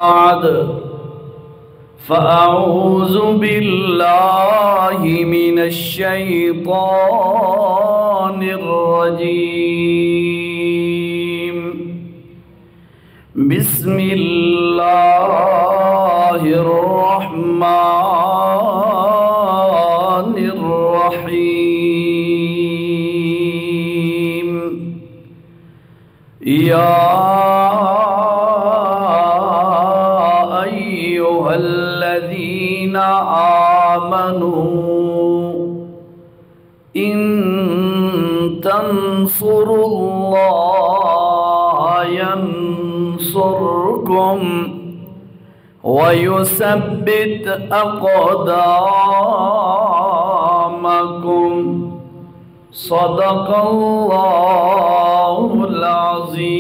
بعد فأعوذ بالله من الشيطان الرجيم. بسم الله الرحمن الرحيم. يا الذين آمنوا إن تنصروا الله ينصركم ويثبت أقدامكم. صدق الله العظيم.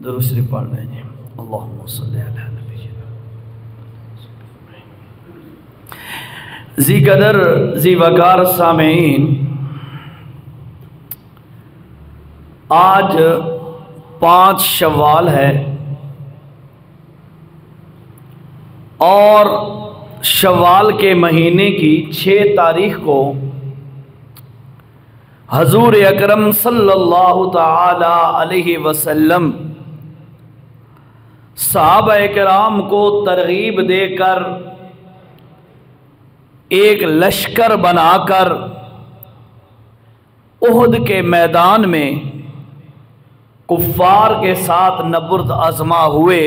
درود شریف پڑھ لیں جی. اللہم صلی علی نبینا. ذی قدر ذی وقار سامعین، آج 5 شوال ہے اور شوال کے مہینے کی 6 تاریخ کو حضور اکرم صلی اللہ تعالی علیہ وسلم صحابہ کرام کو ترغیب دے کر ایک لشکر بنا کر احد کے میدان میں کفار کے ساتھ نبرد آزما ہوئے.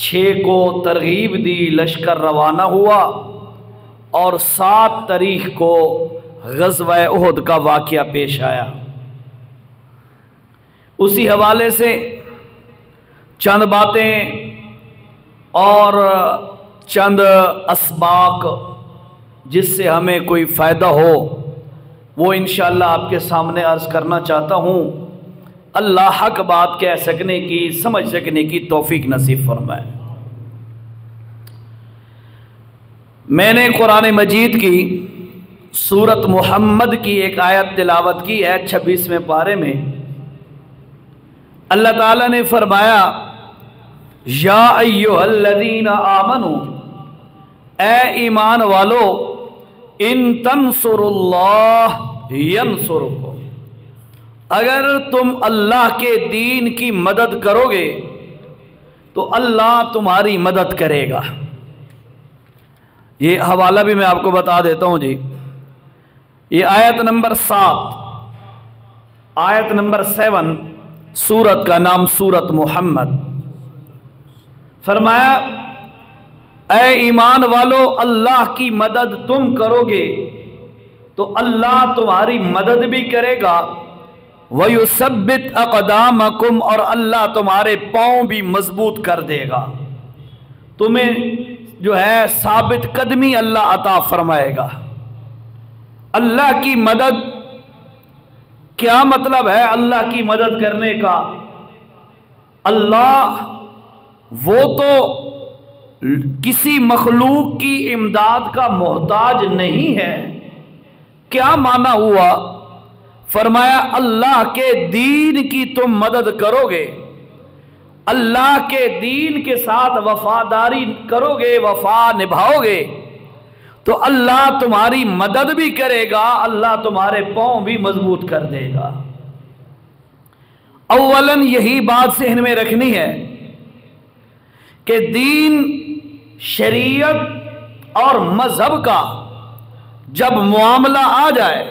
6 کو ترغیب دی، لشکر روانہ ہوا اور 7 تاریخ کو غزوہ احد کا واقعہ پیش آیا. اسی حوالے سے چند باتیں اور چند اسباق جس سے ہمیں کوئی فائدہ ہو وہ انشاءاللہ آپ کے سامنے عرض کرنا چاہتا ہوں. اللہ حق بات کہہ سکنے کی، سمجھ سکنے کی توفیق نصیب فرمائے. میں نے قرآن مجید کی سورت محمد کی ایک آیت تلاوت کی ہے 26ویں پارے میں. اللہ تعالیٰ نے فرمایا یا ایھا الذین آمنوا، اے ایمان والو، ان تنصروا اللہ ینصرکم، اگر تم اللہ کے دین کی مدد کرو گے تو اللہ تمہاری مدد کرے گا. یہ حوالہ بھی میں آپ کو بتا دیتا ہوں جی. یہ آیت نمبر 7، آیت نمبر 7، سورت کا نام سورت محمد. فرمایا اے ایمان والو، اللہ کی مدد تم کرو گے تو اللہ تمہاری مدد بھی کرے گا. وَيُثَبِّتْ أَقْدَامَكُمْ، اور اللہ تمہارے پاؤں بھی مضبوط کر دے گا. تمہیں جو ہے ثابت قدمی اللہ عطا فرمائے گا. اللہ کی مدد کیا مطلب ہے؟ اللہ کی مدد کرنے کا، اللہ وہ تو کسی مخلوق کی امداد کا محتاج نہیں ہے. کیا معنی ہوا؟ فرمایا اللہ کے دین کی تم مدد کرو گے، اللہ کے دین کے ساتھ وفاداری کرو گے، وفا نبھاؤ گے تو اللہ تمہاری مدد بھی کرے گا، اللہ تمہارے پاؤں بھی مضبوط کر دے گا. اولاً یہی بات ذہن میں رکھنی ہے کہ دین، شریعت اور مذہب کا جب معاملہ آ جائے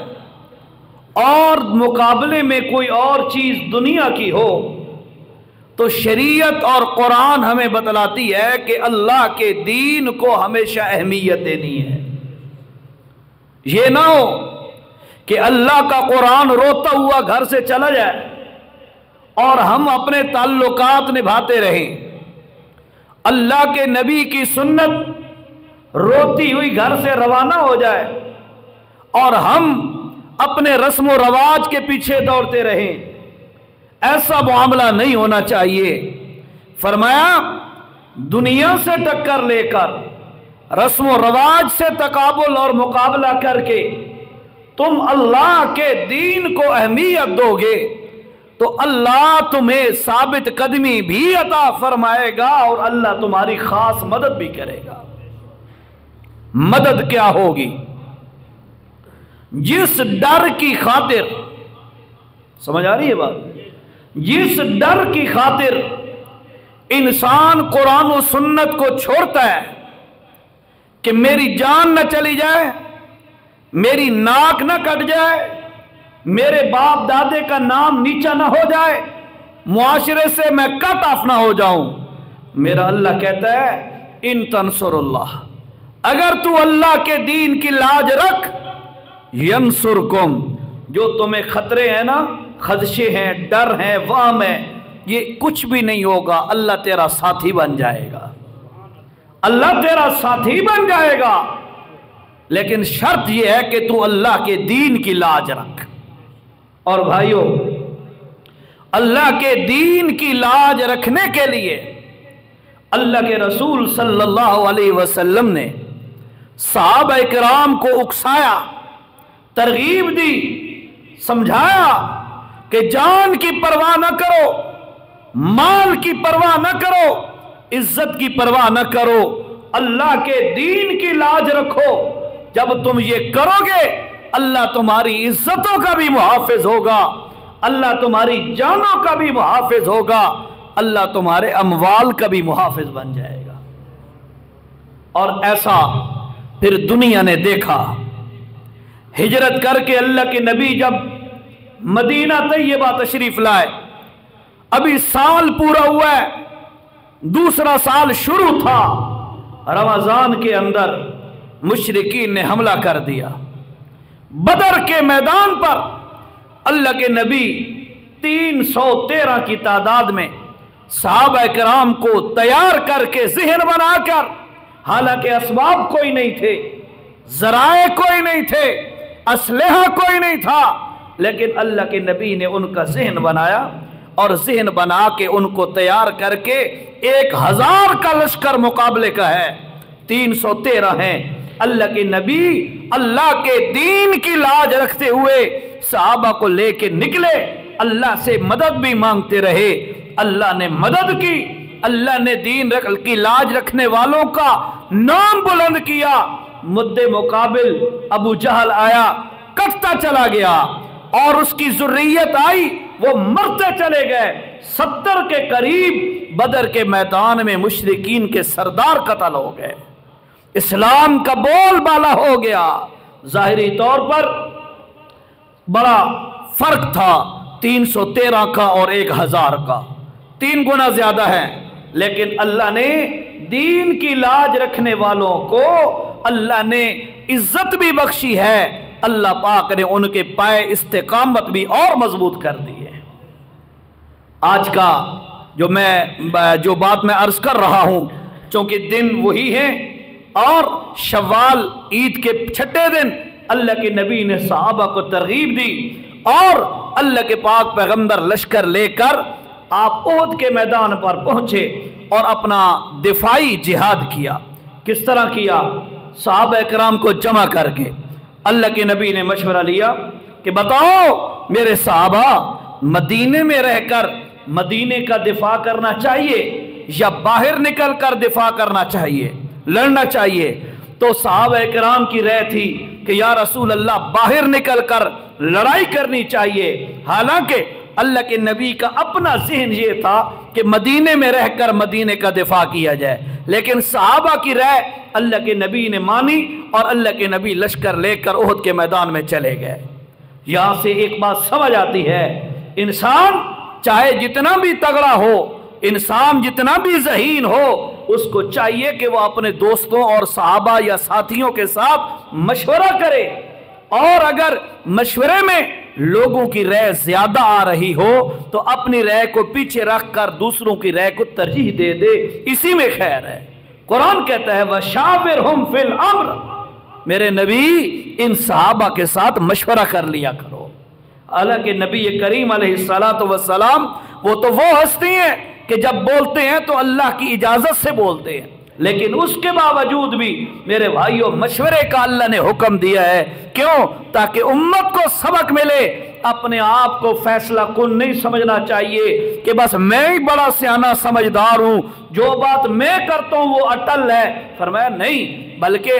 اور مقابلے میں کوئی اور چیز دنیا کی ہو تو شریعت اور قرآن ہمیں بتلاتی ہے کہ اللہ کے دین کو ہمیشہ اہمیت دینی ہے. یہ نہ ہو کہ اللہ کا قرآن روتا ہوا گھر سے چلا جائے اور ہم اپنے تعلقات نبھاتے رہیں. اللہ کے نبی کی سنت روتی ہوئی گھر سے روانہ ہو جائے اور ہم اپنے رسم و رواج کے پیچھے دوڑتے رہیں. ایسا معاملہ نہیں ہونا چاہیے. فرمایا دنیا سے ٹکر لے کر، رسم و رواج سے تقابل اور مقابلہ کر کے تم اللہ کے دین کو اہمیت دو گے تو اللہ تمہیں ثابت قدمی بھی عطا فرمائے گا اور اللہ تمہاری خاص مدد بھی کرے گا۔ مدد کیا ہوگی؟ جس ڈر کی خاطر، سمجھ آ رہی ہے بات، جس ڈر کی خاطر انسان قرآن و سنت کو چھوڑتا ہے کہ میری جان نہ چلی جائے، میری ناک نہ کٹ جائے، میرے باپ دادے کا نام نیچا نہ ہو جائے، معاشرے سے میں کٹ آف نہ ہو جاؤں، میرا اللہ کہتا ہے ان تنصر اللہ، اگر تو اللہ کے دین کی لاج رکھ، ینصرکم، جو تمہیں خطرے ہیں نا، خدشے ہیں، ڈر ہیں، وہم ہے، یہ کچھ بھی نہیں ہوگا، اللہ تیرا ساتھی بن جائے گا، اللہ تیرا ساتھی بن جائے گا، لیکن شرط یہ ہے کہ تو اللہ کے دین کی لاج رکھ۔ اور بھائیو، اللہ کے دین کی لاج رکھنے کے لیے اللہ کے رسول صلی اللہ علیہ وسلم نے صحابہ کرام کو اکسایا، ترغیب دی، سمجھایا کہ جان کی پرواہ نہ کرو، مال کی پرواہ نہ کرو، عزت کی پرواہ نہ کرو، اللہ کے دین کی لاج رکھو۔ جب تم یہ کرو گے اللہ تمہاری عزتوں کا بھی محافظ ہوگا، اللہ تمہاری جانوں کا بھی محافظ ہوگا، اللہ تمہارے اموال کا بھی محافظ بن جائے گا۔ اور ایسا پھر دنیا نے دیکھا۔ ہجرت کر کے اللہ کے نبی جب مدینہ طیبہ تشریف لائے، ابھی سال پورا ہوا ہے، دوسرا سال شروع تھا، رمضان کے اندر مشرکین نے حملہ کر دیا۔ بدر کے میدان پر اللہ کے نبی 313 کی تعداد میں صحابہ کرام کو تیار کر کے، ذہن بنا کر، حالانکہ اسباب کوئی نہیں تھے، ذرائع کوئی نہیں تھے، اسلحہ کوئی نہیں تھا، لیکن اللہ کے نبی نے ان کا ذہن بنایا اور ذہن بنا کے ان کو تیار کر کے 1000 کا لشکر مقابلے کا ہے، 313 ہیں۔ اللہ کے نبی اللہ کے دین کی لاج رکھتے ہوئے صحابہ کو لے کے نکلے، اللہ سے مدد بھی مانگتے رہے، اللہ نے مدد کی، اللہ نے دین کی لاج رکھنے والوں کا نام بلند کیا۔ مد مقابل ابو جہل آیا، کٹتا چلا گیا، اور اس کی ذریت آئی، وہ مرتے چلے گئے۔ 70 کے قریب بدر کے میدان میں مشرکین کے سردار قتل ہو گئے، اسلام کا بول بالا ہو گیا۔ ظاہری طور پر بڑا فرق تھا 313 کا اور 1000 کا، 3 گنا زیادہ ہے، لیکن اللہ نے دین کی لاج رکھنے والوں کو اللہ نے عزت بھی بخشی ہے، اللہ پاک نے ان کے پائے استقامت بھی اور مضبوط کر دی ہے۔ آج کا جو بات میں عرض کر رہا ہوں، چونکہ دن وہی ہیں، اور شوال عید کے چھٹے دن اللہ کے نبی نے صحابہ کو ترغیب دی، اور اللہ کے پاک پیغمبر لشکر لے کر آپ احد کے میدان پر پہنچے اور اپنا دفاعی جہاد کیا۔ کس طرح کیا؟ صحابہ کرام کو جمع کر کے اللہ کے نبی نے مشورہ لیا کہ بتاؤ میرے صحابہ، مدینے میں رہ کر مدینے کا دفاع کرنا چاہیے یا باہر نکل کر دفاع کرنا چاہیے، لڑنا چاہیے؟ تو صحابہ کرام کی رائے تھی کہ یا رسول اللہ باہر نکل کر لڑائی کرنی چاہیے، حالانکہ اللہ کے نبی کا اپنا ذہن یہ تھا کہ مدینے میں رہ کر مدینے کا دفاع کیا جائے، لیکن صحابہ کی رائے اللہ کے نبی نے مانی اور اللہ کے نبی لشکر لے کر احد کے میدان میں چلے گئے۔ یہاں سے ایک بات سمجھ آتی ہے، انسان چاہے جتنا بھی تگڑا ہو، انسان جتنا بھی ذہین ہو، اس کو چاہیے کہ وہ اپنے دوستوں اور صحابہ یا ساتھیوں کے ساتھ مشورہ کرے، اور اگر مشورے میں لوگوں کی رائے زیادہ آ رہی ہو تو اپنی رائے کو پیچھے رکھ کر دوسروں کی رائے کو ترجیح دے دے، اسی میں خیر ہے۔ قرآن کہتا ہے وَشَاوِرْهُمْ فِي الْأَمْرِ، میرے نبی ان صحابہ کے ساتھ مشورہ کر لیا کرو۔ حالانکہ نبی کریم علیہ السلام وہ تو وہ ہستی ہیں کہ جب بولتے ہیں تو اللہ کی اجازت سے بولتے ہیں، لیکن اس کے باوجود بھی میرے بھائیوں مشورے کا اللہ نے حکم دیا ہے، کیوں؟ تاکہ امت کو سبق ملے۔ اپنے آپ کو فیصلہ کن نہیں سمجھنا چاہیے کہ بس میں ہی بڑا سیانا سمجھدار ہوں، جو بات میں کرتا ہوں وہ اٹل ہے۔ فرمایا نہیں، بلکہ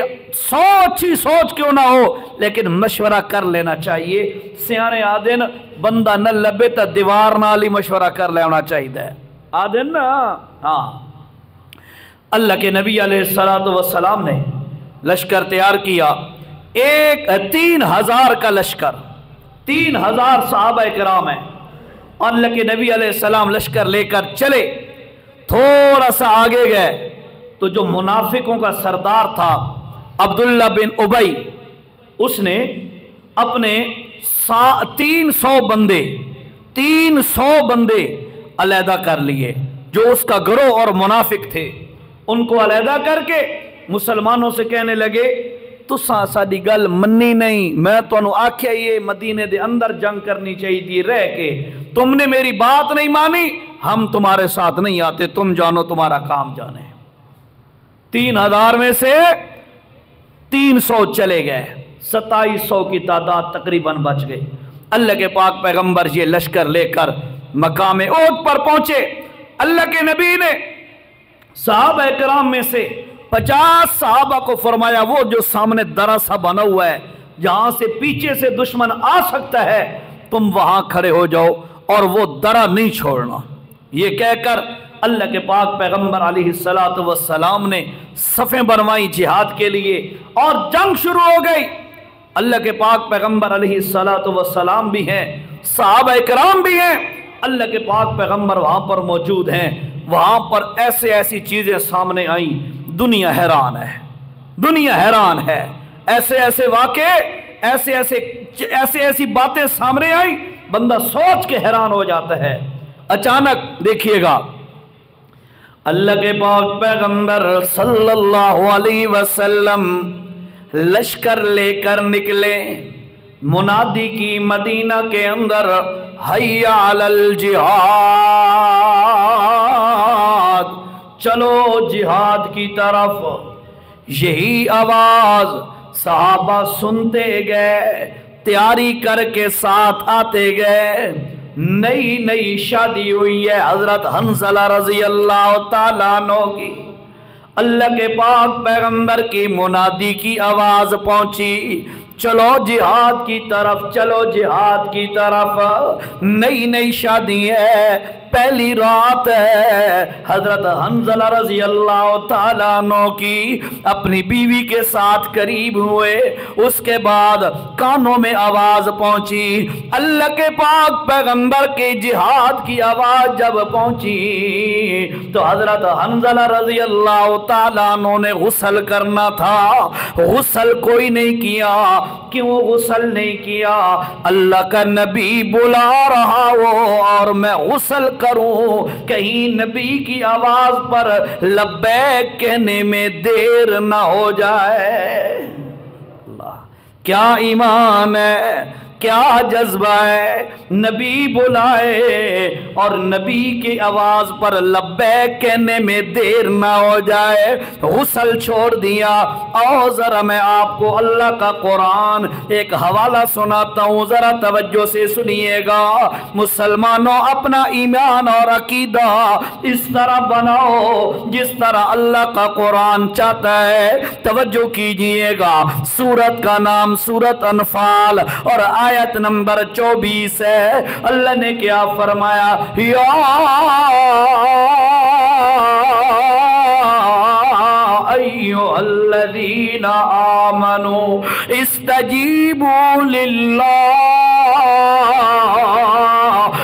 اچھی سوچ کیوں نہ ہو لیکن مشورہ کر لینا چاہیے۔ سیانے آدن بندہ نہ لبے تا دیوار نال ہی مشورہ کر لینا چاہیے آدن نا۔ ہاں، اللہ کے نبی علیہ السلام نے لشکر تیار کیا، 3000 کا لشکر، 3000 صحابہ کرام ہیں۔ اللہ کے نبی علیہ السلام لشکر لے کر چلے، تھوڑا سا آگے گئے تو جو منافقوں کا سردار تھا عبداللہ بن ابی، اس نے اپنے 300 بندے علیحدہ کر لیے، جو اس کا گروہ اور منافق تھے ان کو علیحدہ کر کے مسلمانوں سے کہنے لگے تساں ساڈی گل منی نہیں، میں تانوں آکھیا یہ مدینے دے اندر جنگ کرنی چاہیے تھی رہ کے، تم نے میری بات نہیں مانی، ہم تمہارے ساتھ نہیں آتے، تم جانو تمہارا کام جانے۔ 3000 میں سے 300 چلے گئے، 2700 کی تعداد تقریباً بچ گئی۔ اللہ کے پاک پیغمبر یہ لشکر لے کر مقام احد پر پہنچے۔ اللہ کے نبی نے صحابہ کرام میں سے 50 صحابہ کو فرمایا وہ جو سامنے درہ سا بنا ہوا ہے جہاں سے پیچھے سے دشمن آ سکتا ہے تم وہاں کھڑے ہو جاؤ اور وہ درہ نہیں چھوڑنا۔ یہ کہہ کر اللہ کے پاک پیغمبر علیہ السلام نے صفیں بنوائی جہاد کے لیے اور جنگ شروع ہو گئی۔ اللہ کے پاک پیغمبر علیہ السلام بھی ہیں، صحابہ کرام بھی ہیں، اللہ کے پاک پیغمبر وہاں پر موجود ہیں۔ وہاں پر ایسی چیزیں سامنے آئیں، دنیا حیران ہے، دنیا حیران ہے۔ ایسے واقعے، ایسی باتیں سامنے آئیں، بندہ سوچ کے حیران ہو جاتا ہے۔ اچانک دیکھیے گا اللہ کے پاک پیغمبر صلی اللہ علیہ وسلم لشکر لے کر نکلے، منادی کی مدینہ کے اندر، حیا علی الجہاد، چلو جہاد کی طرف۔ یہی آواز صحابہ سنتے گئے، تیاری کر کے ساتھ آتے گئے۔ نئی شادی ہوئی ہے حضرت حنظلہ رضی اللہ تعالیٰ عنہ کی۔ اللہ کے پاک پیغمبر کی منادی کی آواز پہنچی، چلو جہاد کی طرف، چلو جہاد کی طرف۔ نئی شادی ہے، پہلی رات ہے، حضرت حنظلہ رضی اللہ تعالیٰ عنہ کی اپنی بیوی کے ساتھ قریب ہوئے۔ اس کے بعد کانوں میں آواز پہنچی، اللہ کے پاک پیغمبر کے جہاد کی آواز جب پہنچی تو حضرت حنظلہ رضی اللہ تعالیٰ عنہ نے غسل کرنا تھا، غسل کوئی نہیں کیا۔ کیوں غسل نہیں کیا؟ اللہ کا نبی بلا رہا ہو اور میں غسل کروں، کہیں نبی کی آواز پر لبیک کہنے میں دیر نہ ہو جائے۔ اللہ کیا ایمان ہے، کیا جذبہ ہے، نبی بلائے اور نبی کی آواز پر لبیک کہنے میں دیر نہ ہو جائے۔ غسل چھوڑ دیا۔ اور ذرا میں آپ کو اللہ کا قرآن ایک حوالہ سناتا ہوں، ذرا توجہ سے سنیے گا۔ مسلمانوں اپنا ایمان اور عقیدہ اس طرح بناؤ جس طرح اللہ کا قرآن چاہتا ہے۔ توجہ کیجئے گا، سورت کا نام سورت انفال اور آیت نمبر 24 ہے۔ اللہ نے کیا فرمایا؟ یا ایھا الذین آمنوا استجیبوا للہ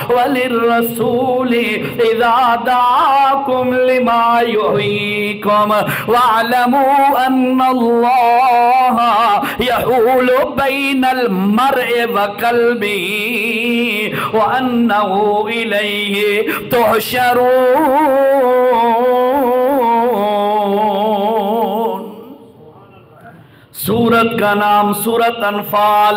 وللرسول اذا دعاکم لما یحییکم واعلموا ان اللہ یحول بین المرء وقلبہ وانہ الیہ تحشرون۔ سورت کا نام سورت انفال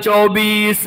24।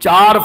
4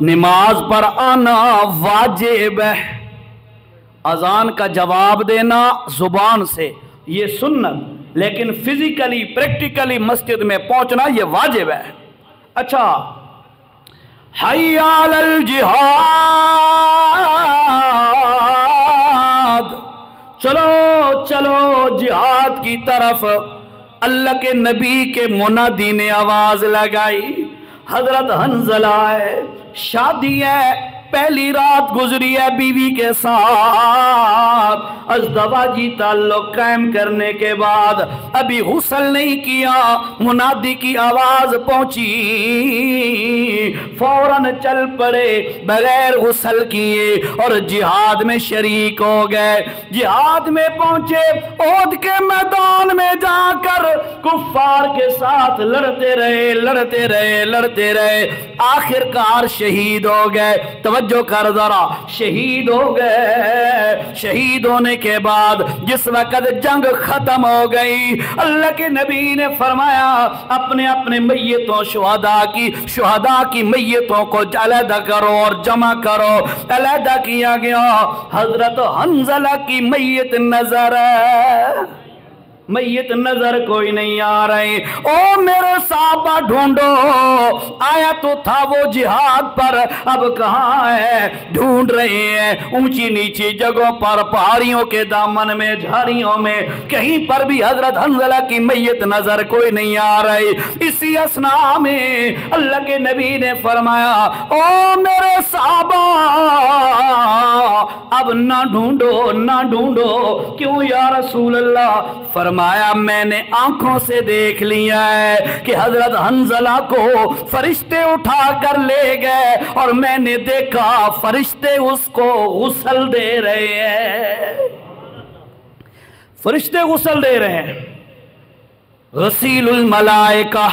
نماز پر آنا واجب ہے، اذان کا جواب دینا زبان سے یہ سنت، لیکن فزیکلی پریکٹیکلی مسجد میں پہنچنا یہ واجب ہے۔ اچھا، حی علی الجہاد، چلو چلو جہاد کی طرف، اللہ کے نبی کے منادی نے آواز لگائی۔ حضرت حنظلہ ہے، شادی ہے، پہلی رات گزری ہے بیوی کے ساتھ، ازدواجی تعلق قائم کرنے کے بعد ابھی غسل نہیں کیا، منادی کی آواز پہنچی، فوراً چل پڑے بغیر غسل کیے اور جہاد میں شریک ہو گئے۔ جہاد میں پہنچے، احد کے میدان میں جا کر کفار کے ساتھ لڑتے رہے لڑتے رہے لڑتے رہے، آخر کار شہید ہو گئے۔ توجہ کر ذرا، شہید ہو گئے۔ شہید ہونے کے بعد جس وقت جنگ ختم ہو گئی، اللہ کے نبی نے فرمایا اپنے اپنے میتوں شہداء کی میتوں کو علیحدہ کرو اور جمع کرو۔ علیحدہ کیا گیا، حضرت حنظلہ کی میت نظر ہے، میت نظر کوئی نہیں آ رہی۔ او میرے صحابہ ڈھونڈو، آیا تو تھا وہ جہاد پر، اب کہاں ہے؟ ڈھونڈ رہے ہیں اونچی نیچی جگہوں پر، پہاڑیوں کے دامن میں، جھاڑیوں میں، کہیں پر بھی حضرت حنظلہ کی میت نظر کوئی نہیں آ رہی۔ اسی اثناء میں اللہ کے نبی نے فرمایا، او میرے صحابہ اب نہ ڈھونڈو نہ ڈھونڈو۔ کیوں یا رسول اللہ؟ فرمایا میں نے آنکھوں سے دیکھ لیا ہے کہ حضرت حنظلہ کو فرشتے اٹھا کر لے گئے، اور میں نے دیکھا فرشتے اس کو غسل دے رہے ہیں، فرشتے غسل دے رہے ہیں۔ غسیل الملائکہ،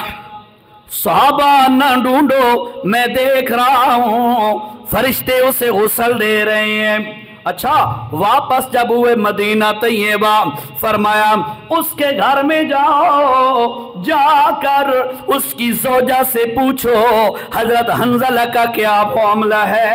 صحابہ نہ ڈھونڈو، میں دیکھ رہا ہوں فرشتے اسے غسل دے رہے ہیں۔ اچھا، واپس جب ہوئے مدینہ طیبہ، فرمایا اس کے گھر میں جاؤ، جا کر اس کی زوجہ سے پوچھو حضرت حنظلہ کا کیا معاملہ ہے۔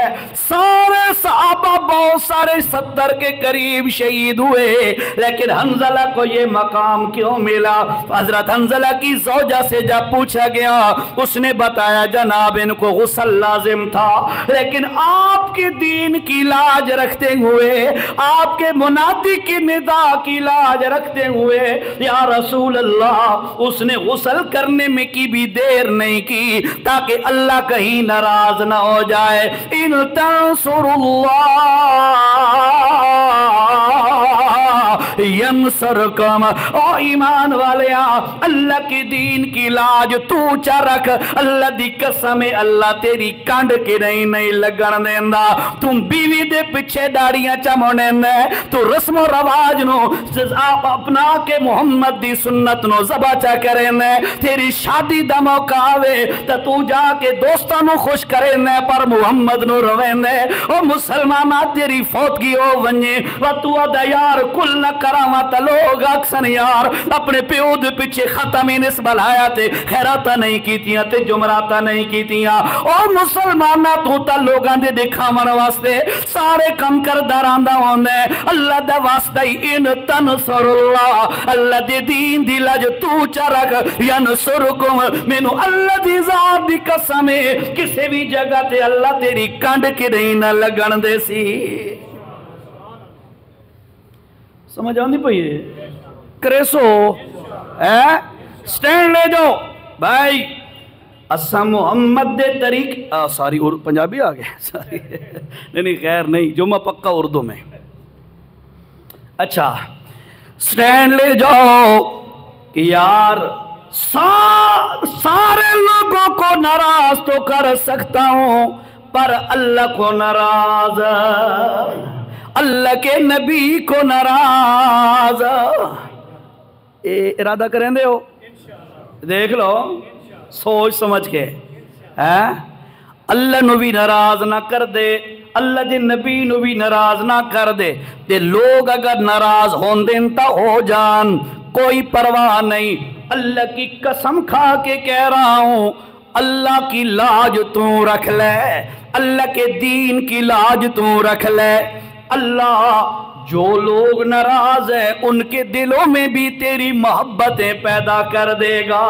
سارے صحابہ بہت سارے 70 کے قریب شہید ہوئے، لیکن حنظلہ کو یہ مقام کیوں ملا؟ حضرت حنظلہ کی زوجہ سے جب پوچھا گیا، اس نے بتایا جناب ان کو غسل لازم تھا، لیکن آپ کے دین کی لاج رکھتے ہوئے، آپ کے منادی کی ندا کی لاج رکھتے ہوئے، یا رسول اللہ اس نے غسل کرنے میں کی بھی دیر نہیں کی تاکہ اللہ کہیں ناراض نہ ہو جائے۔ ان تنصر اللہ ینصرکم، او ایمان والیا اللہ کی دین کی لاج تو چرک، اللہ دی قسم اللہ تیری کانڈ کے نہیں لگن دیندا۔ تم بیوی دے پچھے داڑیاں چمونے نے، تو رسم و رواج نو اپنا کے محمد دی سنت نو زبا چا کرے نے، تیری شادی دا موقع آوے تو جا کے دوستاں نو خوش کرے نے، پر محمد نو روے نے۔ او مسلمانہ تیری فوتگی ہو ونجے و تو ادا یار کل نہ کراما تا لوگ اکسن یار اپنے پیود پچھے ختمی نسبل آیا تے خیراتا نہیں کیتیاں تے جمراتا نہیں کیتیاں۔ او مسلمانہ تو تا لوگاں دے دکھا من واسطے سارے کم کر دراندہ ہوندے، اللہ دا واسطہ ان تنصر اللہ، اللہ دے دین دی لج تو چرک، ینصرکم مینو اللہ دی ذات دی قسم کسی بھی جگہ تے اللہ تیری کانڈ کے نہیں نہ لگن دے سی۔ سمجھ آندی پئی ہے؟ کریسو سٹینڈ لے جاؤ بھائی، اسا محمد دے طریق ساری پنجابی آ گئے ساری نہیں خیر نہیں، جو میں پکا اردو میں۔ اچھا، سٹینڈ لے جاؤ کہ یار سارے لوگوں کو ناراض تو کر سکتا ہوں، پر اللہ کو ناراض، اللہ کے نبی کو ناراض ارادہ کریں دے ہو، دیکھ لو سوچ سمجھ کے، اللہ نو بھی ناراض نہ کر دے، اللہ دے نبی نو بھی ناراض نہ کر دے، تے لوگ اگر ناراض ہون دیں تا ہو جان، کوئی پرواہ نہیں۔ اللہ کی قسم کھا کے کہہ رہا ہوں، اللہ کی لاج تو رکھ لے، اللہ کے دین کی لاج تو رکھ لے، اللہ جو لوگ ناراض ہیں ان کے دلوں میں بھی تیری محبتیں پیدا کر دے گا۔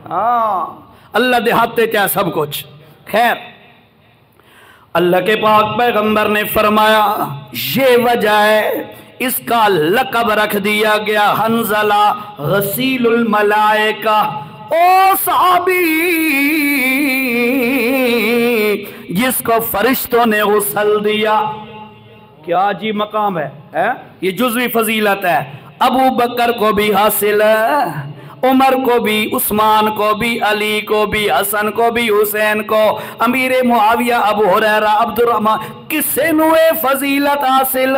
ہاں اللہ دہاتے چاہے سب کچھ۔ خیر اللہ کے پاک پیغمبر نے فرمایا یہ وجہ ہے، اس کا لقب رکھ دیا گیا حنظلہ غسیل الملائکہ۔ او صحابی جس کو فرشتوں نے غسل دیا، کیا عجیب مقام ہے، یہ جزوی فضیلت ہے۔ ابو بکر کو بھی حاصل ہے، عمر کو بھی، عثمان کو بھی، علی کو بھی، حسن کو بھی، حسین کو، امیر معاویہ، ابو ہریرہ، عبد الرحمن، کسے نوے فضیلت حاصل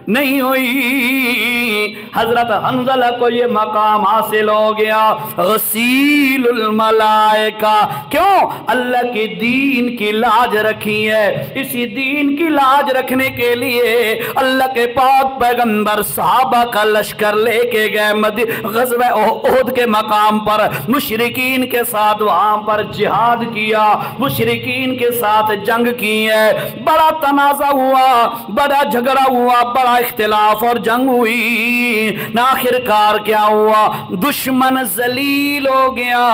نہیں ہوئی؟ حضرت حنظلہ کو یہ مقام حاصل ہو گیا، غسیل الملائکہ۔ کیوں؟ اللہ کی دین کی لاج رکھی ہے۔ اسی دین کی لاج رکھنے کے لیے اللہ کے پاک پیغمبر صحابہ کا لشکر لے کے گئے غزوہ احد کے مقام پر، مشرکین کے ساتھ وہاں پر جہاد کیا، مشرکین کے ساتھ جنگ کی ہے، بڑا تنازع ہوا، بڑا جھگڑا ہوا، بڑا اختلاف اور جنگ ہوئی۔ آخر کار کیا ہوا؟ دشمن ذلیل ہو گیا،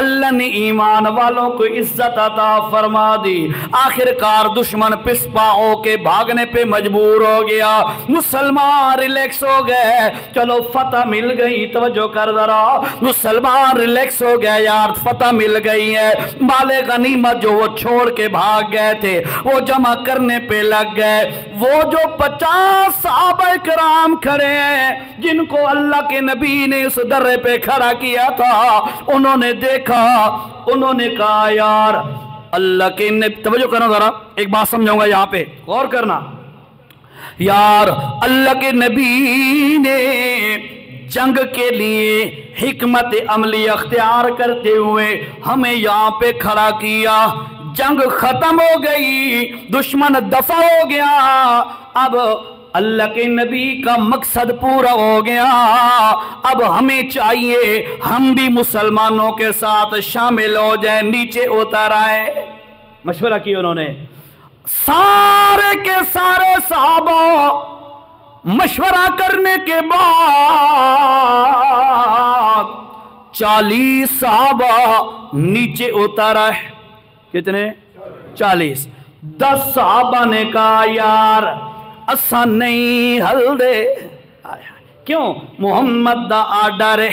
اللہ نے ایمان والوں کو عزت عطا فرما دی۔ آخر کار دشمن پسپا ہو کے بھاگنے پہ مجبور ہو گیا، مسلمان ریلیکس ہو گئے، چلو فتح مل گئی۔ توجہ کر ذرا، مسلمان ریلیکس ہو گئے یار، فتح مل گئی ہے، مال غنیمت جو وہ چھوڑ کے بھاگ گئے تھے وہ جمع کرنے پہ لگ گئے۔ وہ جو 50 صحابہ کرام کھڑے ہیں جن کو اللہ کے نبی نے اس درے پہ کھڑا کیا تھا، انہوں نے دیکھا، انہوں نے کہا یار اللہ کے نبی، توجہ کرنا ذرا، ایک بات سمجھاؤں گا یہاں پہ، غور کرنا یار، اللہ کے نبی نے جنگ کے لیے حکمت عملی اختیار کرتے ہوئے ہمیں یہاں پہ کھڑا کیا، جنگ ختم ہو گئی، دشمن دفع ہو گیا، اب اللہ کے نبی کا مقصد پورا ہو گیا، اب ہمیں چاہیے ہم بھی مسلمانوں کے ساتھ شامل ہو جائیں، نیچے اتر آئے۔ مشورہ کیا انہوں نے، سارے کے سارے صحابہ مشورہ کرنے کے بعد 40 صحابہ نیچے اتر آئے۔ کتنے؟ 40۔ 10 صحابہ نے کہا یار اسا نہیں حل دے۔ کیوں؟ محمد دا آرڈر ہے،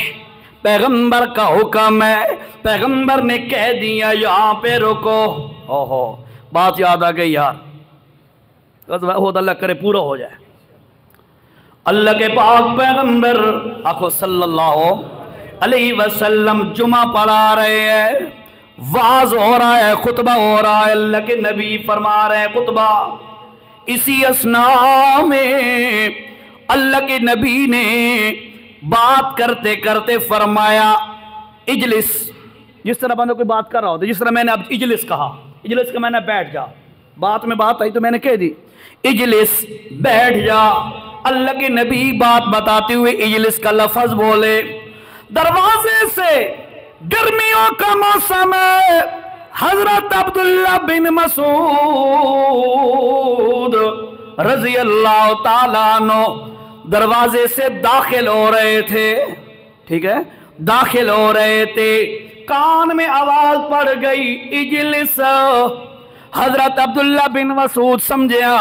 پیغمبر کا حکم ہے، پیغمبر نے کہہ دیا یہاں پہ رکو۔ اوہو بات یاد آ گئی یار، غزوہ اللہ کرے پورا ہو جائے۔ اللہ کے پاک پیغمبر آخو صلی اللہ علیہ وسلم جمعہ پڑھا رہے ہیں، وعظ ہو رہا ہے، خطبہ ہو رہا ہے، اللہ کے نبی فرما رہے ہیں خطبہ۔ اسی اثناء میں اللہ کے نبی نے بات کرتے کرتے فرمایا اجلس، جس طرح بندہ کوئی بات کر رہا ہوتا، جس طرح میں نے اب اجلس کہا، اجلس کا میں نے بیٹھ جا، بات میں بات آئی تو میں نے کہہ دی اجلس، بیٹھ جا۔ اللہ کے نبی بات بتاتے ہوئے اجلس کا لفظ بولے، دروازے سے گرمیوں کا موسم ہے، حضرت عبداللہ بن مسعود رضی اللہ تعالیٰ عنہ دروازے سے داخل ہو رہے تھے، ٹھیک ہے، داخل ہو رہے تھے، کان میں آواز پڑ گئی اجلس۔ حضرت عبداللہ بن مسعود سمجھیا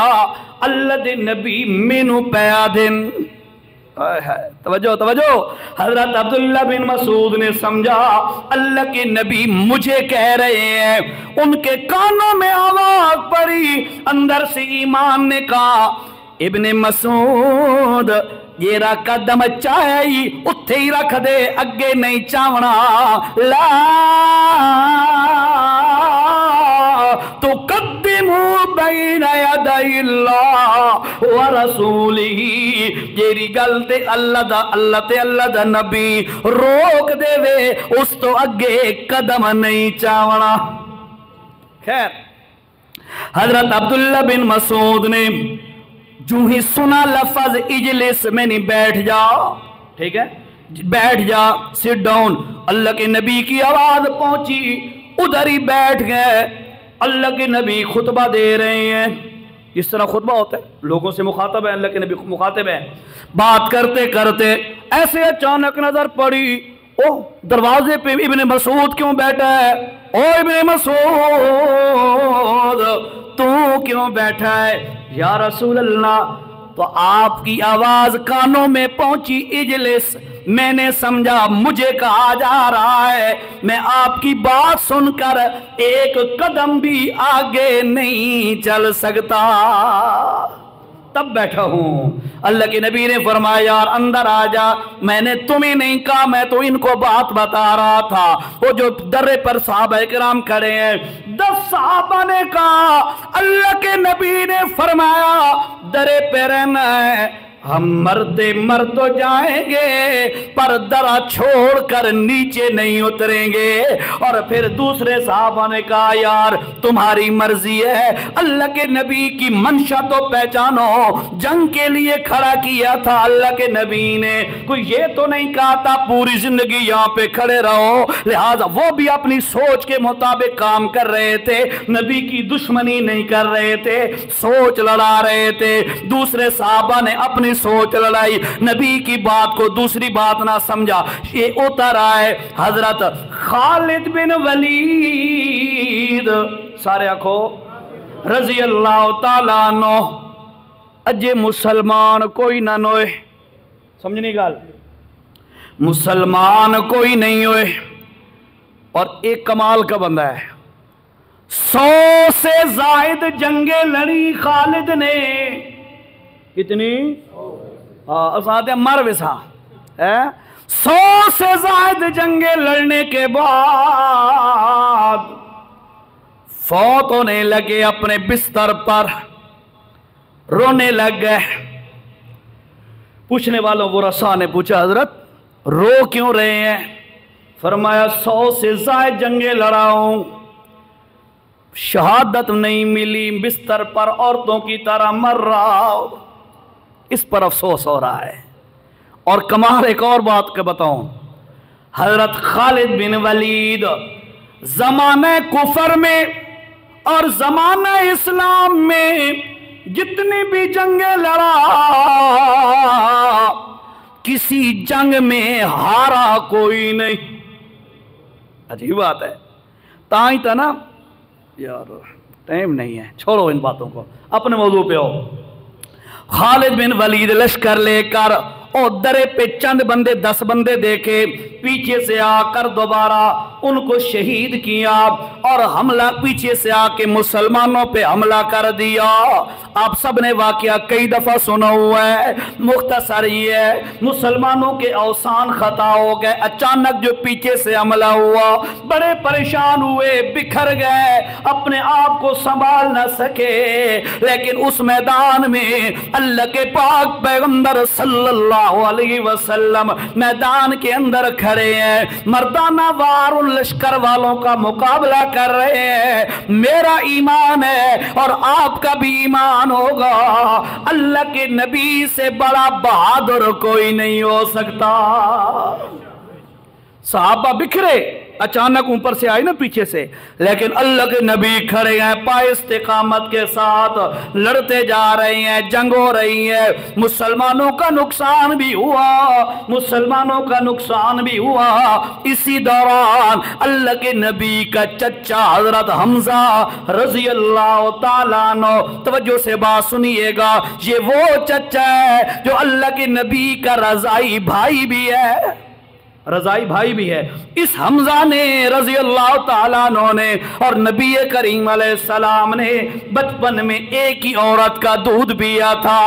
اللہ دے نبی مینو پیا دن، توجہ توجہ، حضرت عبداللہ بن مسعود نے سمجھا اللہ کے نبی مجھے کہہ رہے ہیں، ان کے کانوں میں آواز پڑی، اندر سے ایمان نے کہا ابن مسعود یہ قدم چاہی اتھے ہی رکھ دے، اگے نہیں چاونا، لا تقدموا بین یدی اللہ ورسولہ، جیری گل تے اللہ دا نبی روک دے وے، اس تو اگے قدم نہیں چاونا۔ خیر حضرت عبداللہ بن مسعود نے جو ہی سنا لفظ اجلس میں نہیں بیٹھ جا، ٹھیک ہے، بیٹھ جا، سٹ ڈاؤن، اللہ کے نبی کی آواز پہنچی، ادھر ہی بیٹھ گئے۔ اللہ کے نبی خطبہ دے رہے ہیں، اس طرح خطبہ ہوتا ہے، لوگوں سے مخاطب ہے، اللہ کے نبی مخاطب ہے، بات کرتے کرتے ایسے اچانک نظر پڑی، او دروازے پہ ابن مسعود کیوں بیٹھا ہے؟ او ابن مسعود تو کیوں بیٹھا ہے؟ یا رسول اللہ، تو آپ کی آواز کانوں میں پہنچی، اجلس، میں نے سمجھا مجھے کہا جا رہا ہے میں آپ کی بات سن کر ایک قدم بھی آگے نہیں چل سکتا، تب بیٹھا ہوں۔ اللہ کے نبی نے فرمایا یار اندر آ جا، میں نے تمہیں نہیں کہا، میں تو ان کو بات بتا رہا تھا۔ وہ جو درے پر صحابہ کرام کھڑے ہیں، 10 صحابہ نے کہا اللہ کے نبی نے فرمایا درے پہ رہنا ہے، ہم مرتے مر تو جائیں گے پر درا چھوڑ کر نیچے نہیں اتریں گے۔ اور پھر دوسرے صحابہ نے کہا یار تمہاری مرضی ہے، اللہ کے نبی کی منشا تو پہچانو، جنگ کے لیے کھڑا کیا تھا اللہ کے نبی نے، کوئی یہ تو نہیں کہا تھا پوری زندگی یہاں پہ کھڑے رہو، لہذا وہ بھی اپنی سوچ کے مطابق کام کر رہے تھے، نبی کی دشمنی نہیں کر رہے تھے، سوچ لڑا رہے تھے۔ دوسرے صحابہ نے اپنی سوچ لڑائی، نبی کی بات کو دوسری بات نہ سمجھا۔ یہ اتر آئے حضرت خالد بن ولید، سارے آنکھو، رضی اللہ تعالیٰ عنہ، اجے مسلمان کوئی نہ نوئے، سمجھنی گال، مسلمان کوئی نہیں ہوئے، اور ایک کمال کا بندہ ہے، 100 سے زائد جنگیں لڑی خالد نے، کتنی؟ اساتِ مر وسا ہے، 100 سے زائد جنگیں لڑنے کے بعد فوت ہونے لگے، اپنے بستر پر رونے لگ گئے۔ پوچھنے والوں ورثاء نے پوچھا حضرت رو کیوں رہے ہیں؟ فرمایا 100 سے زائد جنگیں لڑا ہوں، شہادت نہیں ملی، بستر پر عورتوں کی طرح مر رہا ہوں، اس پر افسوس ہو رہا ہے۔ اور کمال ایک اور بات کا بتاؤں، حضرت خالد بن ولید زمانہ کفر میں اور زمانہ اسلام میں جتنی بھی جنگیں لڑا، کسی جنگ میں ہارا کوئی نہیں۔ عجیب بات ہے، تائیں تھا نا یار، ٹائم نہیں ہے، چھوڑو ان باتوں کو، اپنے موضوع پہ ہو۔ خالد بن ولید لشکر لے کر اور درے پہ چند بندے 10 بندے دیکھے، پیچھے سے آ کر دوبارہ ان کو شہید کیا اور حملہ پیچھے سے آ کے مسلمانوں پہ حملہ کر دیا۔ آپ سب نے واقعہ کئی دفعہ سنا ہوا ہے، مختصر یہ ہے، مسلمانوں کے اوسان خطا ہو گئے، اچانک جو پیچھے سے حملہ ہوا بڑے پریشان ہوئے، بکھر گئے، اپنے آپ کو سنبھال نہ سکے، لیکن اس میدان میں اللہ کے پاک پیغمبر صلی اللہ علیہ وسلم میدان کے اندر کھڑے ہیں، مردانہ وار ان لشکر والوں کا مقابلہ کر رہے ہیں۔ میرا ایمان ہے اور آپ کا بھی ایمان ہوگا، اللہ کے نبی سے بڑا بہادر کوئی نہیں ہو سکتا۔ صحابہ بکھرے، اچانک اوپر سے آئی نا پیچھے سے، لیکن اللہ کے نبی کھڑے ہیں پائے استقامت کے ساتھ، لڑتے جا رہے ہیں، جنگ ہو رہی ہے، مسلمانوں کا نقصان بھی ہوا، مسلمانوں کا نقصان بھی ہوا۔ اسی دوران اللہ کے نبی کا چچا حضرت حمزہ رضی اللہ تعالیٰ عنہ، توجہ سے بات سنیے گا، یہ وہ چچا ہے جو اللہ کے نبی کا رضائی بھائی بھی ہے، رضائی بھائی بھی ہے۔ اس حمزہ نے رضی اللہ تعالیٰ عنہ نے اور نبی کریم علیہ السلام نے بچپن میں ایک ہی عورت کا دودھ پیا تھا،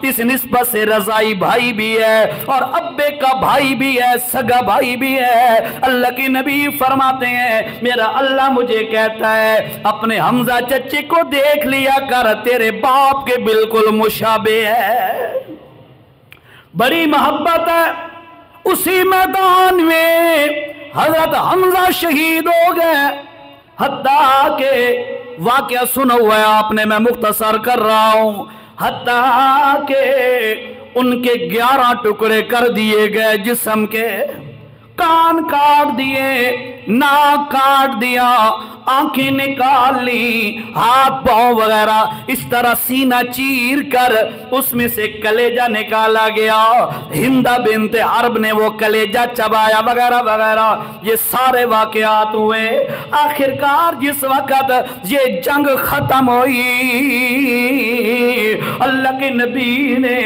اس نسبت سے رضائی بھائی بھی ہے اور ابے کا بھائی بھی ہے، سگا بھائی بھی ہے۔ اللہ کے نبی فرماتے ہیں میرا اللہ مجھے کہتا ہے اپنے حمزہ چچے کو دیکھ لیا کر، تیرے باپ کے بالکل مشابہ ہے، بڑی محبت ہے۔ اسی میدان میں حضرت حمزہ شہید ہو گئے، حتیٰ کہ واقعہ سنا ہوا ہے آپ نے، میں مختصر کر رہا ہوں، حتیٰ کہ ان کے 11 ٹکڑے کر دیے گئے جسم کے، کان کاٹ دیے، ناک کاٹ دیا، آنکھیں نکال لی، ہاتھ پاؤں وغیرہ، اس طرح سینہ چیر کر اس میں سے کلیجہ نکالا گیا، ہندہ بنت حرب نے وہ کلیجہ چبایا وغیرہ وغیرہ، یہ سارے واقعات ہوئے۔ آخرکار جس وقت یہ جنگ ختم ہوئی، اللہ کے نبی نے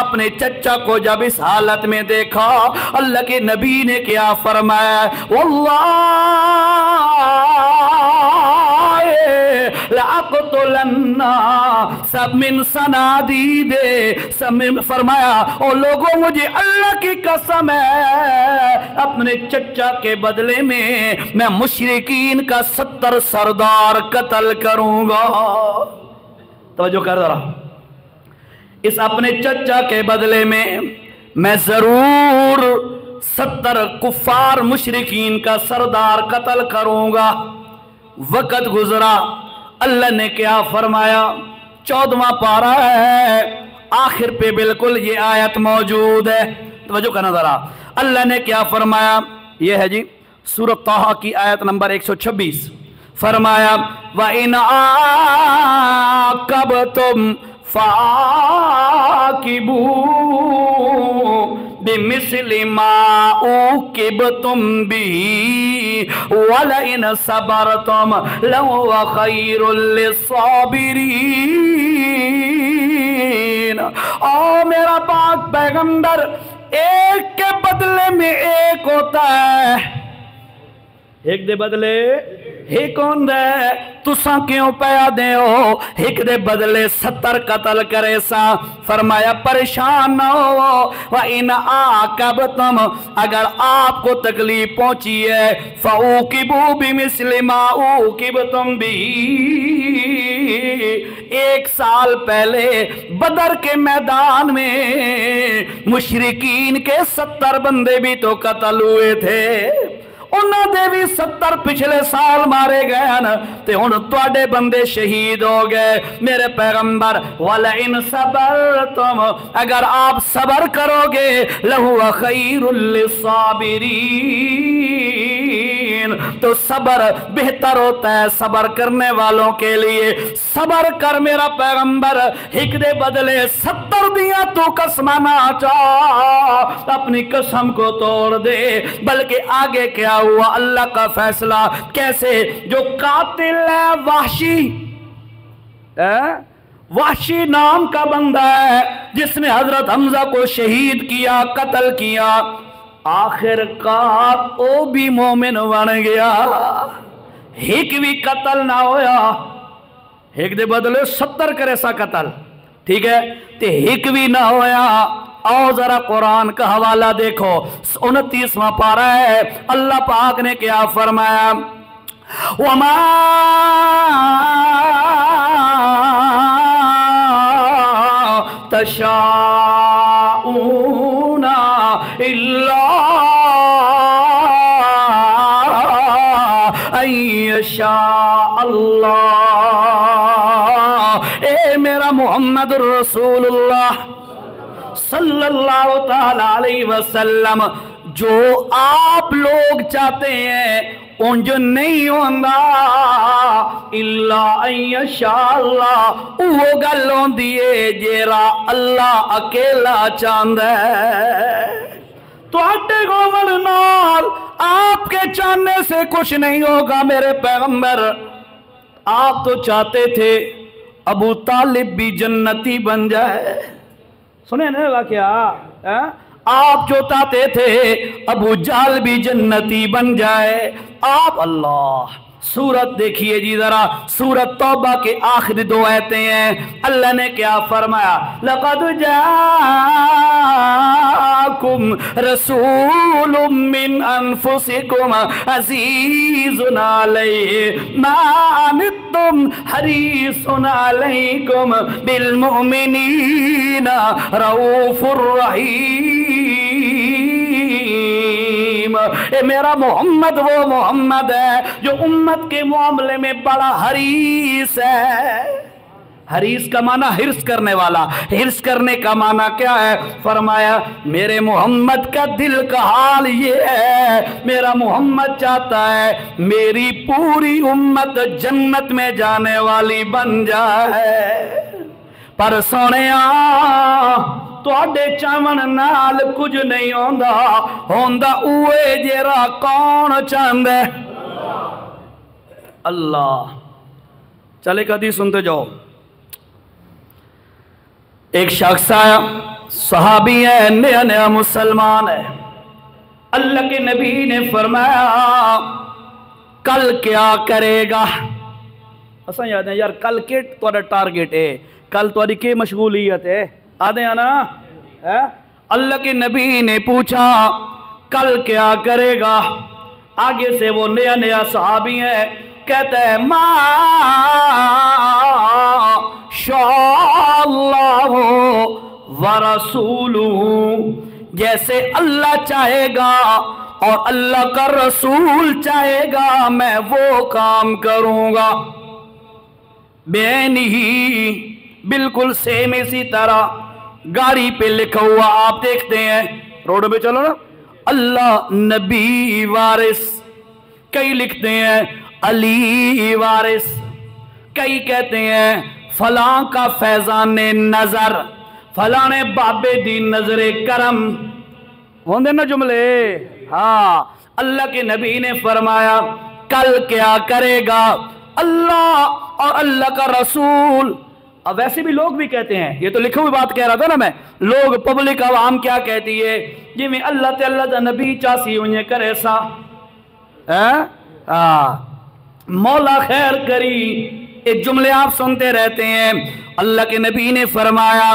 اپنے چچا کو جب اس حالت میں دیکھا، اللہ کے نبی نے کیا فرمایا؟ واللہ لَأَقْتُلَنَّا سب من صنادید، فرمایا او لوگوں مجھے اللہ کی قسم ہے اپنے چچا کے بدلے میں مشرکین کا 70 سردار قتل کروں گا۔ توجہ کر ذرا، اس اپنے چچا کے بدلے میں ضرور 70 کفار مشرکین کا سردار قتل کروں گا۔ وقت گزرا، اللہ نے کیا فرمایا؟ 14واں پارہ ہے، آخر پہ بالکل یہ آیت موجود ہے، توجہ کرنا ذرا۔ اللہ نے کیا فرمایا؟ یہ ہے جی سورۃ طٰہٰ کی آیت نمبر 126، فرمایا وَإِنْ عَاقَبْتُمْ فَعَاقِبُوا بِمِثْلِ مَا عُوقِبْتُمْ بِهِ وَلَئِنْ صَبَرْتُمْ لَهُوَ خَيْرٌ لِّلصَّابِرِينَ۔ او میرا پاک پیغمبر، ایک کے بدلے میں ایک ہوتا ہے، ایک دے بدلے ایک ہوندہ ہے، تساں کیوں پیا دے ہو ایک دے بدلے 70 قتل کرے سا؟ فرمایا پریشان نہ ہو، وَإِنْ عَاقَبْتُمْ اگر آپ کو تکلیف پہنچی ہے، فَعُوقِبُوا بِمِثْلِ مَا عُوقِبْتُمْ بِهِ، 1 سال پہلے بدر کے میدان میں مشرکین کے 70 بندے بھی تو قتل ہوئے تھے، انہاں دے بھی 70 پچھلے سال مارے گئے نا، تے ہن تواڈے بندے شہید ہو گئے۔ میرے پیغمبر وَلَئِنْ صَبَرْتُمْ اگر آپ صبر کرو گے، لَهُوَ خَيْرٌ لِّلصَّابِرِينَ، تو صبر بہتر ہوتا ہے صبر کرنے والوں کے لیے۔ صبر کر میرا پیغمبر، ایک دے بدلے 70 دیاں تو قسمہ نہ چاہ، اپنی قسم کو توڑ دے۔ بلکہ آگے کیا ہوا؟ اللہ کا فیصلہ کیسے؟ جو قاتل ہے وحشی نام کا بندہ ہے، جس نے حضرت حمزہ کو شہید کیا، قتل کیا، آخر کار او بھی مومن بن گیا، ایک بھی قتل نہ ہویا، ایک دے بدلے 70 کرے سا قتل، ٹھیک ہے، تے ایک بھی نہ ہویا۔ آؤ ذرا قرآن کا حوالہ دیکھو، 29واں پارہ ہے، اللہ پاک نے کیا فرمایا؟ وَمَا تَشَاءُونَ إِلَّا أَن يَشَاءَ اللَّهُ۔ اے میرا محمد الرسول اللہ صلی اللہ تعالیٰ علیہ وسلم، جو آپ لوگ چاہتے ہیں ان جو نہیں ہوندہ، اللہ ان یشاء اللہ، وہ گل ہوندی ہے جیرا اللہ اکیلا چاہندہ ہے۔ تو آٹے گومن نال آپ کے چاہنے سے کچھ نہیں ہوگا میرے پیغمبر۔ آپ تو چاہتے تھے ابو طالب بھی جنتی بن جائے، سنے نہیں ہوگا کیا؟ آپ جو چاہتے تھے ابو جہل بھی جنتی بن جائے، آپ اللہ سورت دیکھیے جی ذرا، سورت توبہ کے آخری 2 آیتیں ہیں، اللہ نے کیا فرمایا؟ لَقَدْ جَاءَكُمْ رَسُولٌ مِّنْ أَنفُسِكُمْ عَزِيزٌ عَلَيْهِ مَا عَنِتُّمْ حَرِيصٌ عَلَيْكُمْ بِالْمُؤْمِنِينَ رَءُوفٌ رَحِيمٌ۔ اے میرا محمد وہ محمد ہے جو امت کے معاملے میں بڑا حریص ہے، حریص کا معنی حرص کرنے والا، حرص کرنے کا معنی کیا ہے؟ فرمایا میرے محمد کا دل کا حال یہ ہے، میرا محمد چاہتا ہے میری پوری امت جنت میں جانے والی بن جائے، پر سونیا تواڈے چاون نال کچھ نہیں ہوندا اوے جیڑا کون چاہندا ہے؟ اللہ۔ چلے کدی سنتے جاؤ، ایک شخص آیا، صحابی ہے، نیا نیا مسلمان ہے، اللہ کے نبی نے فرمایا کل کیا کرے گا؟ اساں یاد ہے یار کل کے تہاڈا ٹارگٹ ہے، کل تہاڈی کی مشغولیت ہے؟ آدھے ہیں نا؟ اللہ کے نبی نے پوچھا کل کیا کرے گا؟ آگے سے وہ نیا نیا صحابی ہے، کہتا ہے ما شاء اللہ ورسولہ، جیسے اللہ چاہے گا اور اللہ کا رسول چاہے گا میں وہ کام کروں گا۔ بعینہ، بالکل سیم اسی طرح گاڑی پہ لکھا ہوا آپ دیکھتے ہیں، روڈ پہ چلو نا، اللہ نبی وارث، کئی لکھتے ہیں علی وارث، کئی کہتے ہیں فلاں کا فیضان نظر، فلاں بابے دی نظر کرم، ہوندے نا جملے؟ ہاں۔ اللہ کے نبی نے فرمایا کل کیا کرے گا اللہ اور اللہ کا رسول۔ اب ویسے بھی لوگ بھی کہتے ہیں، یہ تو لکھو ہوئی بات کہہ رہا تھا نا میں، لوگ پبلک عوام کیا کہتی ہے جی میں اللہ تے اللہ دا نبی چاسی انہیں کرے سا، مولا خیر کری، یہ جملے آپ سنتے رہتے ہیں۔ اللہ کے نبی نے فرمایا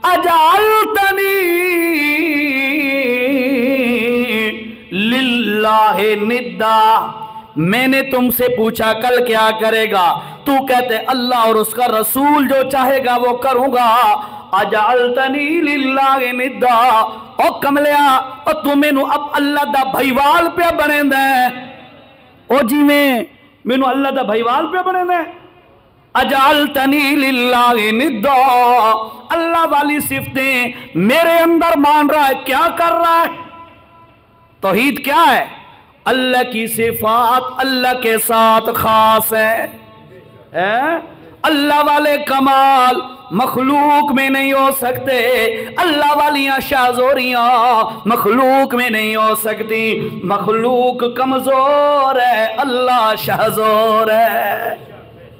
اجعلتنی للہ ندا، میں نے تم سے پوچھا کل کیا کرے گا، تو کہتے اللہ اور اس کا رسول جو چاہے گا وہ کروں گا، اجعلتنی للہ ندا، او کملیا او تو مینو اب اللہ دا بھائیوال پہ بنے دیں، او جی مینو اللہ دا بھائیوال پہ بنے دیں، اجعلتنی للہ ندا، اللہ والی صفتیں میرے اندر مان رہا ہے، کیا کر رہا ہے؟ توحید کیا ہے؟ اللہ کی صفات اللہ کے ساتھ خاص ہے، اللہ والے کمال مخلوق میں نہیں ہو سکتے، اللہ والیاں شازوریاں مخلوق میں نہیں ہو سکتی، مخلوق کمزور ہے اللہ شازور ہے،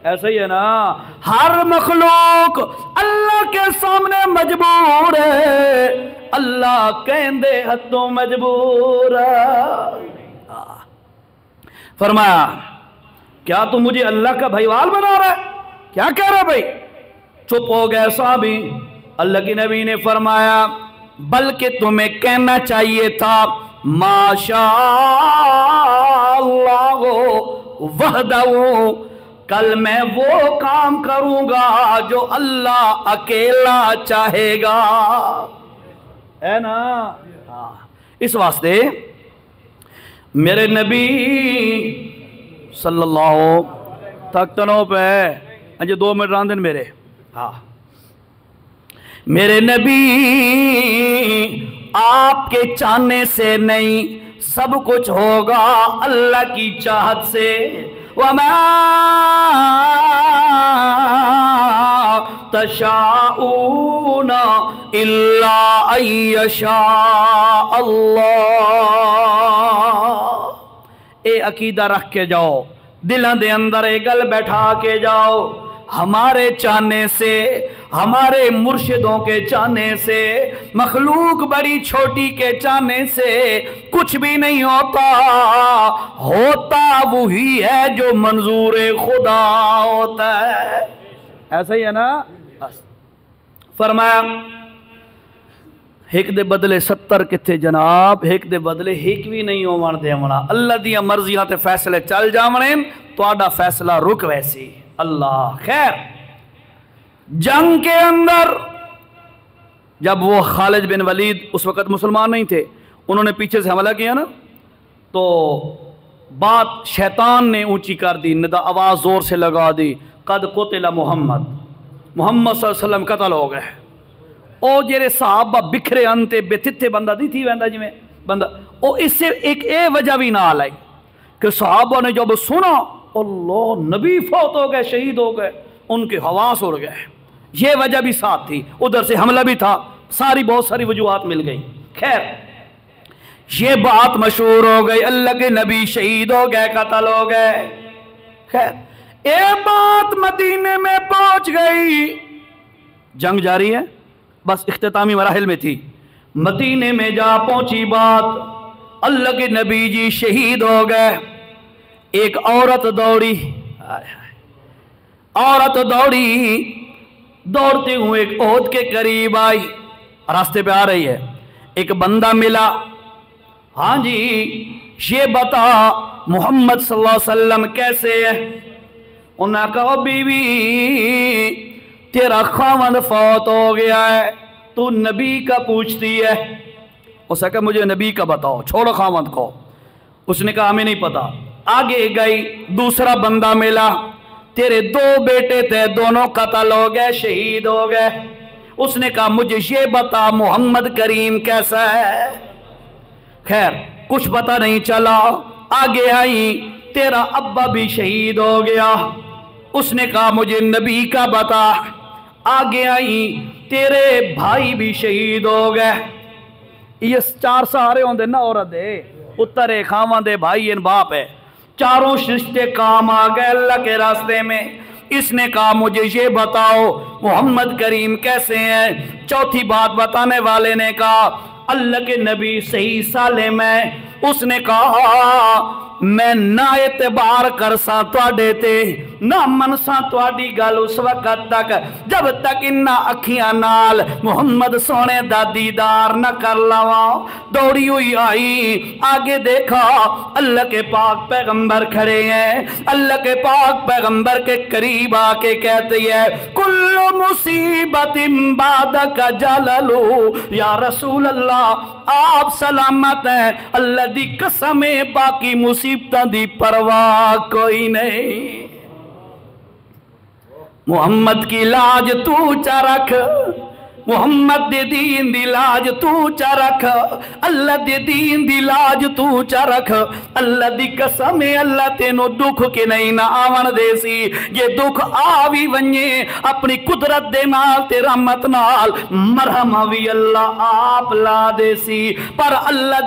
ایسا ہی ہے نا؟ ہر مخلوق اللہ کے سامنے مجبور ہے، اللہ کہندے حدوں مجبور ہے۔ فرمایا کیا تم مجھے اللہ کا بھائیوال بنا رہا ہے؟ کیا کہہ رہا بھائی؟ چپ ہو گئے صحابی۔ اللہ کی نبی نے فرمایا بلکہ تمہیں کہنا چاہیے تھا ما شاء اللہ وحدہ، کل میں وہ کام کروں گا جو اللہ اکیلا چاہے گا، ہے نا؟ اس واسطے میرے نبی صلی اللہ تک تنو پہ اجے 2 منٹ راندن میرے، ہاں میرے نبی آپ کے چاہنے سے نہیں، سب کچھ ہوگا اللہ کی چاہت سے، وَمَا تَشَاءُونَ إِلَّا أَن يَشَاءَ اللَّهُ۔ اے عقیدہ رکھ کے جاؤ، دلوں دے اندر اے گل بیٹھا کے جاؤ، ہمارے چاہنے سے، ہمارے مرشدوں کے چاہنے سے، مخلوق بڑی چھوٹی کے چاہنے سے کچھ بھی نہیں ہوتا، ہوتا وہی ہے جو منظور خدا ہوتا ہے، ایسا ہی ہے نا؟ فرمایا ایک دے بدلے 70 کتھے جناب، ایک دے بدلے ایک بھی نہیں ہومن دے ہونا، اللہ دیا مرضیاں تے فیصلے چل جاونے، تو آڈا فیصلہ رک ویسی، اللہ خیر۔ جنگ کے اندر جب وہ خالد بن ولید اس وقت مسلمان نہیں تھے، انہوں نے پیچھے سے حملہ کیا نا، تو بات شیطان نے اونچی کر دی، ندا آواز زور سے لگا دی قد قتل محمد، محمد صلی اللہ علیہ وسلم قتل ہو گئے. او جڑے صحابہ بکھرے انتے بے بندہ نہیں تھی ویندا جویں بندہ او اس سے ایک اے وجہ بھی نال آئی کہ صحابہ نے جب سنا اللہ نبی فوت ہو گئے شہید ہو گئے ان کے حواس اڑ گئے. یہ وجہ بھی ساتھ تھی, ادھر سے حملہ بھی تھا, بہت ساری وجوہات مل گئی. خیر یہ بات مشہور ہو گئی اللہ کے نبی شہید ہو گئے قتل ہو گئے. خیر یہ بات مدینے میں پہنچ گئی, جنگ جاری ہے بس اختتامی مراحل میں تھی, مدینے میں جا پہنچی بات اللہ کے نبی جی شہید ہو گئے. ایک عورت دوڑی, دوڑتے ہوئے ایک عہد کے قریب آئی, راستے پہ آ رہی ہے, ایک بندہ ملا, ہاں جی یہ بتا محمد صلی اللہ علیہ وسلم کیسے ہے؟ انہوں نے کہا بیوی تیرا خاوند فوت ہو گیا ہے, تو نبی کا پوچھتی ہے. اس نے کہا مجھے نبی کا بتاؤ, چھوڑو خاوند کو. اس نے کہا ہمیں نہیں پتا. آگے گئی, دوسرا بندہ ملا, تیرے 2 بیٹے تھے دونوں قتل ہو گئے شہید ہو گئے. اس نے کہا مجھے یہ بتا محمد کریم کیسا ہے؟ خیر کچھ پتا نہیں چلا. آگے آئی, تیرا ابا بھی شہید ہو گیا. اس نے کہا مجھے نبی کا بتا. آگے آئی, تیرے بھائی بھی شہید ہو گئے. یہ 4 سہارے ہوندے نا عورت دے, اترے خاوند دے بھائی ان باپ ہے, چاروں رشتے کام آ گئے اللہ کے راستے میں. اس نے کہا مجھے یہ بتاؤ محمد کریم کیسے ہیں؟ چوتھی بات بتانے والے نے کہا اللہ کے نبی صحیح سالم ہے. اس نے کہا میں نہ اعتبار کرساں تواڈے تے نہ منساں تواڈی گل اس وقت تک جب تک انہاں اکھیاں نال محمد سونے دا دیدار نہ کر لواں. دوڑی ہوئی آئی, آگے دیکھا اللہ کے پاک پیغمبر کھڑے ہیں. اللہ کے پاک پیغمبر کے قریب آ کے کہتی ہے کل مصیبت بعدک جللو, یا رسول اللہ آپ سلامت ہیں, اللہ دی قسم باقی مصیبتاں دی پرواہ کوئی نہیں. محمد کی لاج تو چا رکھ, محمد دے دین دی لاج تو چا رکھ, اللہ دے دین دی لاج تو چا رکھ. اللہ دی قسم اللہ تینو دکھ کے نہیں نہ آون دے سی. یہ دکھ آوی ونجے اپنی قدرت دے نال تے رحمت نال مرحم آوی اللہ آپ لا دے سی. پر اللہ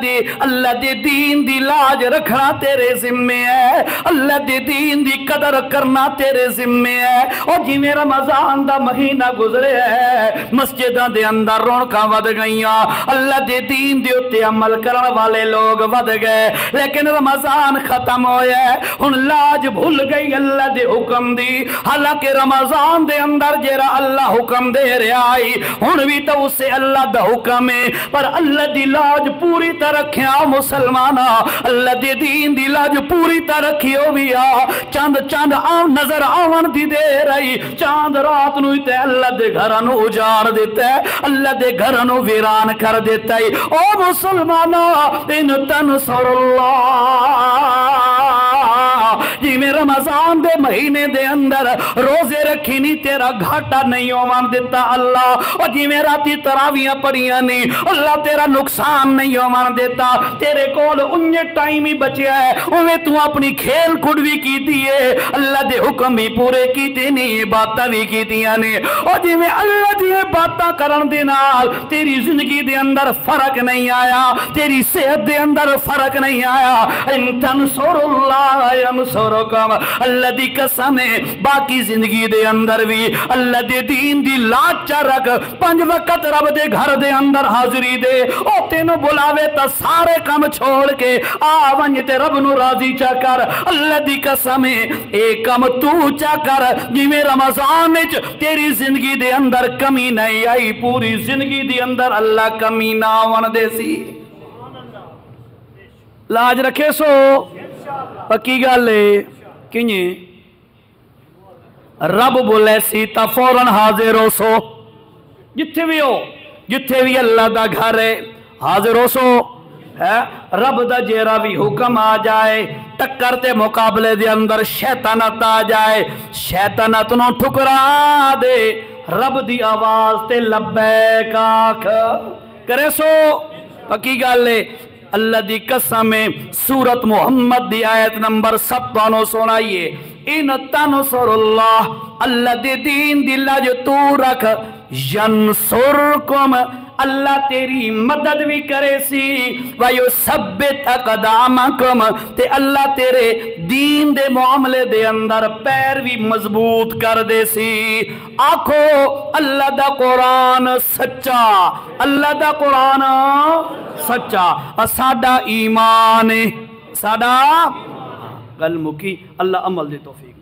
دے دین دی لاج رکھنا تیرے ذمے ہے, اللہ دے دین دی قدر کرنا تیرے ذمے ہے. اور جی میں رمضان دا مہینہ گزرے ہے, مسجد دے اندر رونقاں ود گئیاں, اللہ دے دین دے اتے عمل کرن والے لوگ ود گئے. لیکن رمضان ختم ہویا ہے, ہن لاج بھول گئی اللہ دے حکم دی. حالانکہ رمضان دے اندر جیرا اللہ حکم دے رہا آئی ہن بھی تو اسے اللہ دا حکم ہے, پر اللہ دی لاج پوری طرح رکھیا مسلمانہ, اللہ دے دین دی لاج پوری طرح رکھیو بھی آ. چاند آن نظر آون دی دے رہی, چاند رات نو تے اللہ دے گھرانو اجاڑ دیتا ہے, اللہ دے گھرانو ویران کر دیتا ہے. او مسلمانہ ان تنصر اللہ, جی میں رمضان دے مہینے دے اندر روزے رکھی نہیں تیرا گھاٹا نہیں ہومان دیتا اللہ. اور جی میں راتی تراویاں پڑھیاں نہیں اللہ تیرا نقصان نہیں ہومان دیتا. تیرے کول انجے ٹائم ہی بچیا ہے, انہیں تو اپنی کھیل کھڑ بھی کی دیئے, اللہ دے حکم بھی پورے کی دی نہیں, باتاں بھی کی دیاں نہیں. اور جی میں اللہ دی باتاں کرن دے نال تیری زندگی دے اندر فرق نہیں آیا, تیری صحت دے اندر فرق نہیں آیا. ان تنصر اللہ ینصرکم, اللہ دی قسم ہے باقی زندگی دے اندر بھی اللہ دے دین دی لاج چا رکھ. 5 وقت رب دے گھر دے اندر حاضری دے, او تینو بلاوے تا سارے کام چھوڑ کے آونج تے رب نو راضی چا کر. اللہ دی قسم ہے ایک کام تو چا کر, جی میں رمضان وچ تیری زندگی دے اندر کمی نہیں آئی, پوری زندگی دے اندر اللہ کمی نہ آون دے سی. لاج رکھے سو پکی گل ہے کنجیں رب بولے سی تا فوراً حاضر ہو سو, جتھے بھی ہو, جتھے بھی اللہ دا گھر ہے حاضر ہو سو. رب دا جیرا بھی حکم آ جائے, ٹکر تے مقابلے دے اندر شیطانت آ جائے, شیطانت نو ٹھکرا دے, رب دی آواز تے لبیک آکھ کرے سو پکی گالے اللہ دی قسم سورت محمد دی آیت نمبر 57 سنائیے ان تنصر اللہ اللہ دی دین دی لج تو رکھ ینصرکم اللہ تیری مدد بھی کرے سی وَيُثَبِّتْ أَقْدَامَكُمْ تے اللہ تیرے دین دے معاملے دے اندر پیر بھی مضبوط کر دے سی آکھو اللہ دا قرآن سچا اللہ دا قرآن سچا ساڈا ایمان ساڈا گل مکی اللہ عمل دے توفیق